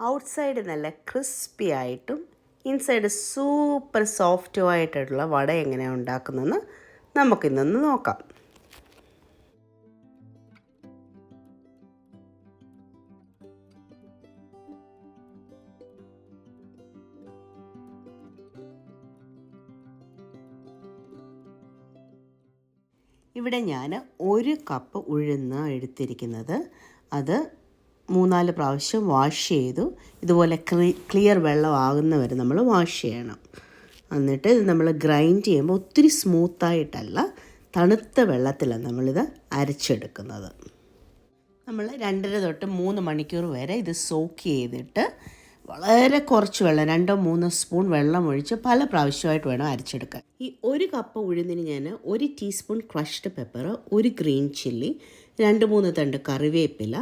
Outside നല്ല crispy ആയിട്ടും inside super സോഫ്റ്റും ആയിട്ടുള്ള വട എങ്ങനെയാണ് ഉണ്ടാക്കുന്നതെന്ന് നമുക്കിന്നൊന്ന് നോക്കാം. ഇവിടെ ഞാൻ 1 കപ്പ് ഉഴുന്ന് എടുത്തിരിക്കുന്നത്. അത് 3-4 പ്രാവശ്യം വാഷ് ചെയ്തു. ഇതുപോലെ ക്ലിയർ വെള്ളം ആകുന്നവരെ നമ്മൾ വാഷ് ചെയ്യണം. എന്നിട്ട് ഇത് നമ്മൾ ഗ്രൈൻഡ് ചെയ്യുമ്പോൾ ഒത്തിരി സ്മൂത്തായിട്ടല്ല, തണുത്ത വെള്ളത്തിലാണ് നമ്മളിത് അരച്ചെടുക്കുന്നത്. നമ്മൾ 2.5 തൊട്ട് 3 മണിക്കൂർ വരെ ഇത് സോക്ക് ചെയ്തിട്ട് വളരെ കുറച്ച് വെള്ളം 2-3 സ്പൂൺ വെള്ളം ഒഴിച്ച് പല പ്രാവശ്യമായിട്ട് വേണം അരച്ചെടുക്കാൻ. ഈ 1 കപ്പ് ഉഴുന്നിന് ഞാൻ 1 teaspoon crushed pepper, 1 green chilli, 2-3 തണ്ട് കറിവേപ്പില,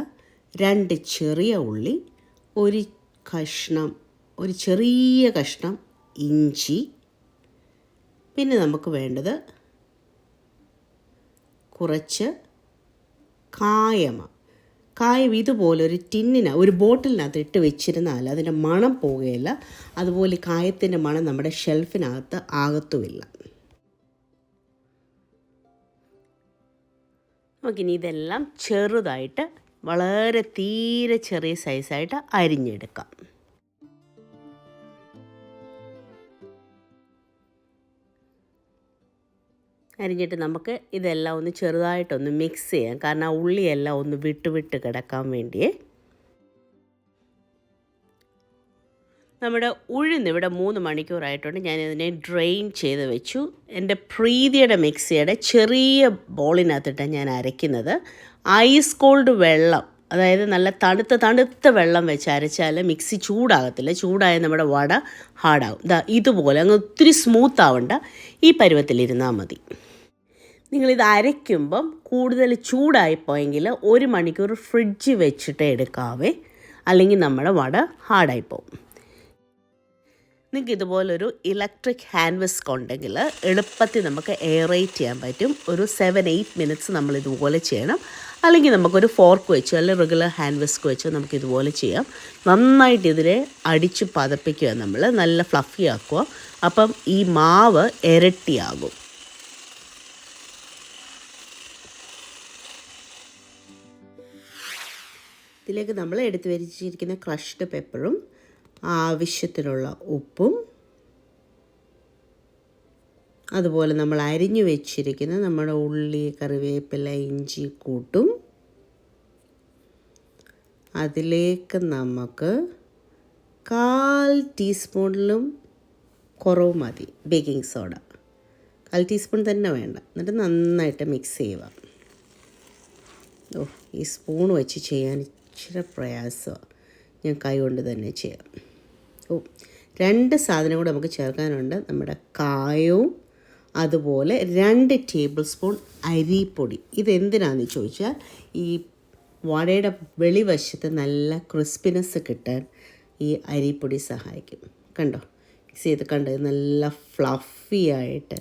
2 ചെറിയ ഉള്ളി, ഒരു ചെറിയ കഷ്ണം ഇഞ്ചി, പിന്നെ നമുക്ക് വേണ്ടത് കുറച്ച് കായം ഇതുപോലെ ഒരു ഒരു ബോട്ടിലിനകത്ത് ഇട്ട് വെച്ചിരുന്നാൽ അതിൻ്റെ മണം പോവുകയില്ല. അതുപോലെ കായത്തിൻ്റെ മണം നമ്മുടെ ഷെൽഫിനകത്ത് ആകത്തുമില്ല. നമുക്കിനി ഇതെല്ലാം ചെറുതായിട്ട് വളരെ തീരെ ചെറിയ സൈസായിട്ട് അരിഞ്ഞെടുക്കാം. അരിഞ്ഞിട്ട് നമുക്ക് ഇതെല്ലാം ഒന്ന് ചെറുതായിട്ടൊന്ന് മിക്സ് ചെയ്യാം. കാരണം ആ ഉള്ളിയെല്ലാം ഒന്ന് വിട്ട് കിടക്കാൻ വേണ്ടിയേ. നമ്മുടെ ഉഴുന്ന് ഇവിടെ 3 മണിക്കൂറായിട്ടുണ്ട്. ഞാനിതിനെ ഡ്രെയിൻ ചെയ്ത് വെച്ചു. എൻ്റെ പ്രീതിയുടെ മിക്സിയുടെ ചെറിയ ബോളിനകത്തിട്ടാണ് ഞാൻ അരയ്ക്കുന്നത്. ഐസ് കോൾഡ് വെള്ളം, അതായത് നല്ല തണുത്ത വെള്ളം വെച്ച് അരച്ചാൽ മിക്സി ചൂടാകത്തില്ല. ചൂടായ നമ്മുടെ വട ഹാർഡാകും. ഇതുപോലെ അങ്ങ് ഒത്തിരി സ്മൂത്ത് ആവണ്ട, ഈ പരുവത്തിലിരുന്നാൽ മതി. നിങ്ങളിത് അരയ്ക്കുമ്പം കൂടുതൽ ചൂടായിപ്പോയെങ്കിൽ 1 മണിക്കൂർ ഫ്രിഡ്ജ് വെച്ചിട്ട് എടുക്കാവേ, അല്ലെങ്കിൽ നമ്മുടെ വട ഹാർഡായിപ്പോവും. നിങ്ങൾക്ക് ഇതുപോലൊരു ഇലക്ട്രിക് ഹാൻഡ് വിസ്ക് ഉണ്ടെങ്കിൽ എളുപ്പത്തിൽ നമുക്ക് എയറേറ്റ് ചെയ്യാൻ പറ്റും. ഒരു 7-8 മിനിറ്റ്സ് നമ്മളിതുപോലെ ചെയ്യണം. അല്ലെങ്കിൽ നമുക്കൊരു ഫോർക്ക് വെച്ച് അല്ലെങ്കിൽ റെഗുലർ ഹാൻഡ് വിസ്ക് വെച്ച് നമുക്കിതുപോലെ ചെയ്യാം. നന്നായിട്ട് ഇതിനെ അടിച്ച് പതപ്പിക്കുക, നമ്മൾ നല്ല ഫ്ലഫി ആക്കുക. അപ്പം ഈ മാവ് ഇരട്ടിയാകും. ഇതിലേക്ക് നമ്മൾ എടുത്ത് വെച്ചിരിക്കുന്ന ക്രഷ്ഡ് പെപ്പറും ആവശ്യത്തിനുള്ള ഉപ്പും, അതുപോലെ നമ്മൾ അരിഞ്ഞു വെച്ചിരിക്കുന്ന നമ്മുടെ ഉള്ളി, കറിവേപ്പില, ഇഞ്ചി കൂട്ടും. അതിലേക്ക് നമുക്ക് 1/4 ടീസ്പൂണിലും കുറവ് മതി ബേക്കിംഗ് സോഡ. 1/4 ടീസ്പൂൺ തന്നെ വേണ്ട. എന്നിട്ട് നന്നായിട്ട് മിക്സ് ചെയ്യുക. ഈ സ്പൂൺ വെച്ച് ചെയ്യാൻ ഇച്ചിരി പ്രയാസമാണ്, ഞാൻ കൈ കൊണ്ട് തന്നെ ചെയ്യാം. 2 സാധനം കൂടെ നമുക്ക് ചേർക്കാനുണ്ട്. നമ്മുടെ കായവും അതുപോലെ 2 ടേബിൾ സ്പൂൺ അരിപ്പൊടി. ഇതെന്തിനാണെന്ന് ചോദിച്ചാൽ ഈ വടയുടെ വെളിവശത്ത് നല്ല ക്രിസ്പിനെസ് കിട്ടാൻ ഈ അരിപ്പൊടി സഹായിക്കും. കണ്ടോ, മിക്സ് ചെയ്ത് കണ്ടോ, നല്ല ഫ്ലഫി ആയിട്ട്,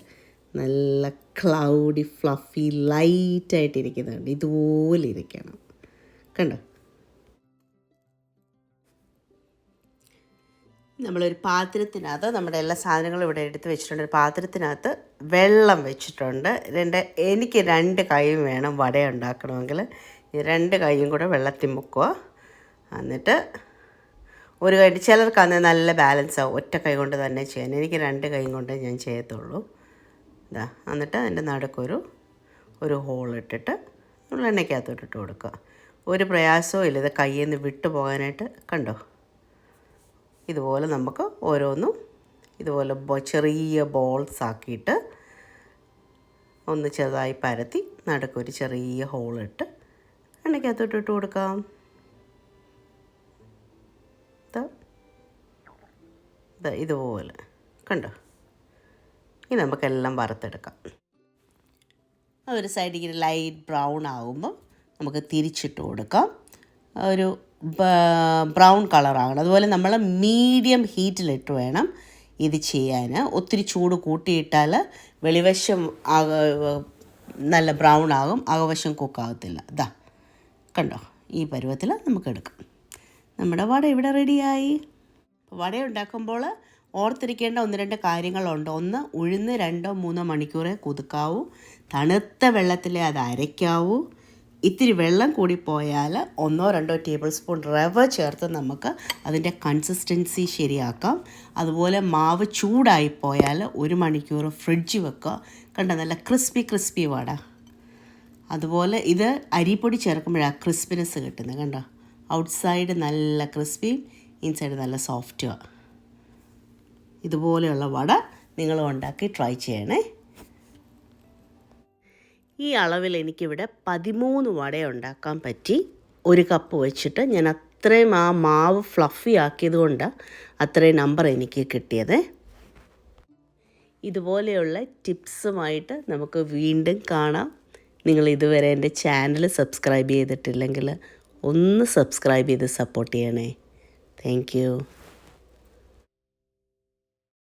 നല്ല ക്ലൗഡി ഫ്ലഫി ലൈറ്റായിട്ടിരിക്കുന്നുണ്ട്. ഇതുപോലെ ഇരിക്കണം, കണ്ടോ. നമ്മളൊരു പാത്രത്തിനകത്ത് നമ്മുടെ എല്ലാ സാധനങ്ങളും ഇവിടെ എടുത്ത് വെച്ചിട്ടുണ്ട്. ഒരു പാത്രത്തിനകത്ത് വെള്ളം വെച്ചിട്ടുണ്ട്. എനിക്ക് 2 കൈയും വേണം വട ഉണ്ടാക്കണമെങ്കിൽ. 2 കൈയും കൂടെ വെള്ളത്തിൽ മുക്കുക. എന്നിട്ട് ഒരു കൈ, ചിലർക്കാണെങ്കിൽ നല്ല ബാലൻസ് ആവും ഒറ്റ കൈ കൊണ്ട് തന്നെ ചെയ്യാൻ. എനിക്ക് 2 കൈയും കൊണ്ട് ഞാൻ ചെയ്യത്തുള്ളൂ. എന്നിട്ട് അതിൻ്റെ നടുക്കൊരു ഹോൾ ഇട്ടിട്ട് നമ്മൾ എണ്ണയ്ക്കകത്തോട്ടിട്ട് കൊടുക്കുക. ഒരു പ്രയാസവും ഇല്ല ഇത് കയ്യിൽ നിന്ന് വിട്ടു പോകാനായിട്ട്. കണ്ടോ, ഇതുപോലെ നമുക്ക് ഓരോന്നും ഇതുപോലെ ചെറിയ ബോൾസ് ആക്കിയിട്ട് ഒന്ന് ചെറുതായി പരത്തി നടുക്കൊരു ചെറിയ ഹോളിട്ട് എണ്ണയ്ക്കകത്തോട്ടിട്ട് കൊടുക്കാം. ഇതുപോലെ കണ്ടോ. ഇനി നമുക്കെല്ലാം വറുത്തെടുക്കാം. ഒരു സൈഡിൽ ലൈറ്റ് ബ്രൗൺ ആകുമ്പോൾ നമുക്ക് തിരിച്ചിട്ട് കൊടുക്കാം. ഒരു ബ്രൗൺ കളറാകണം. അതുപോലെ നമ്മൾ മീഡിയം ഹീറ്റിലിട്ട് വേണം ഇത് ചെയ്യാൻ. ഒത്തിരി ചൂട് കൂട്ടിയിട്ടാൽ വെളിവശം നല്ല ബ്രൗൺ ആകും, അകവശം കുക്കാകത്തില്ല. കണ്ടോ, ഈ പരുവത്തിൽ നമുക്ക് എടുക്കാം. നമ്മുടെ വട ഇവിടെ റെഡിയായി. വട ഉണ്ടാക്കുമ്പോൾ ഓർത്തിരിക്കേണ്ട 1-2 കാര്യങ്ങളുണ്ട്. ഒന്ന്, ഉഴുന്ന് 2-3 മണിക്കൂറേ കുതുക്കാവൂ. തണുത്ത വെള്ളത്തിലേ അത് അരയ്ക്കാവൂ. ഇത്തിരി വെള്ളം കൂടി പോയാൽ 1-2 ടേബിൾ സ്പൂൺ റവ ചേർത്ത് നമുക്ക് അതിൻ്റെ കൺസിസ്റ്റൻസി ശരിയാക്കാം. അതുപോലെ മാവ് ചൂടായി പോയാൽ 1 മണിക്കൂർ ഫ്രിഡ്ജ് വെക്കുക. കണ്ട നല്ല ക്രിസ്പി വട. അതുപോലെ ഇത് അരിപ്പൊടി ചേർക്കുമ്പോഴാണ് ക്രിസ്പിനെസ് കിട്ടുന്നത്. കണ്ടോ, ഔട്ട്സൈഡ് നല്ല ക്രിസ്പി, ഇൻസൈഡ് നല്ല സോഫ്റ്റുമാണ്. ഇതുപോലെയുള്ള വട നിങ്ങൾ ഉണ്ടാക്കി ട്രൈ ചെയ്യണേ. ഈ അളവിൽ എനിക്കിവിടെ 13 വട ഉണ്ടാക്കാൻ പറ്റി. 1 കപ്പ് വെച്ചിട്ട് ഞാൻ അത്രയും ആ മാവ് ഫ്ലഫി ആക്കിയത് കൊണ്ട് അത്രയും നമ്പർ എനിക്ക് കിട്ടിയത്. ഇതുപോലെയുള്ള ടിപ്സുമായിട്ട് നമുക്ക് വീണ്ടും കാണാം. നിങ്ങൾ ഇതുവരെ എൻ്റെ ചാനൽ സബ്സ്ക്രൈബ് ചെയ്തിട്ടില്ലെങ്കിൽ ഒന്ന് സബ്സ്ക്രൈബ് ചെയ്ത് സപ്പോർട്ട് ചെയ്യണേ. Thank you.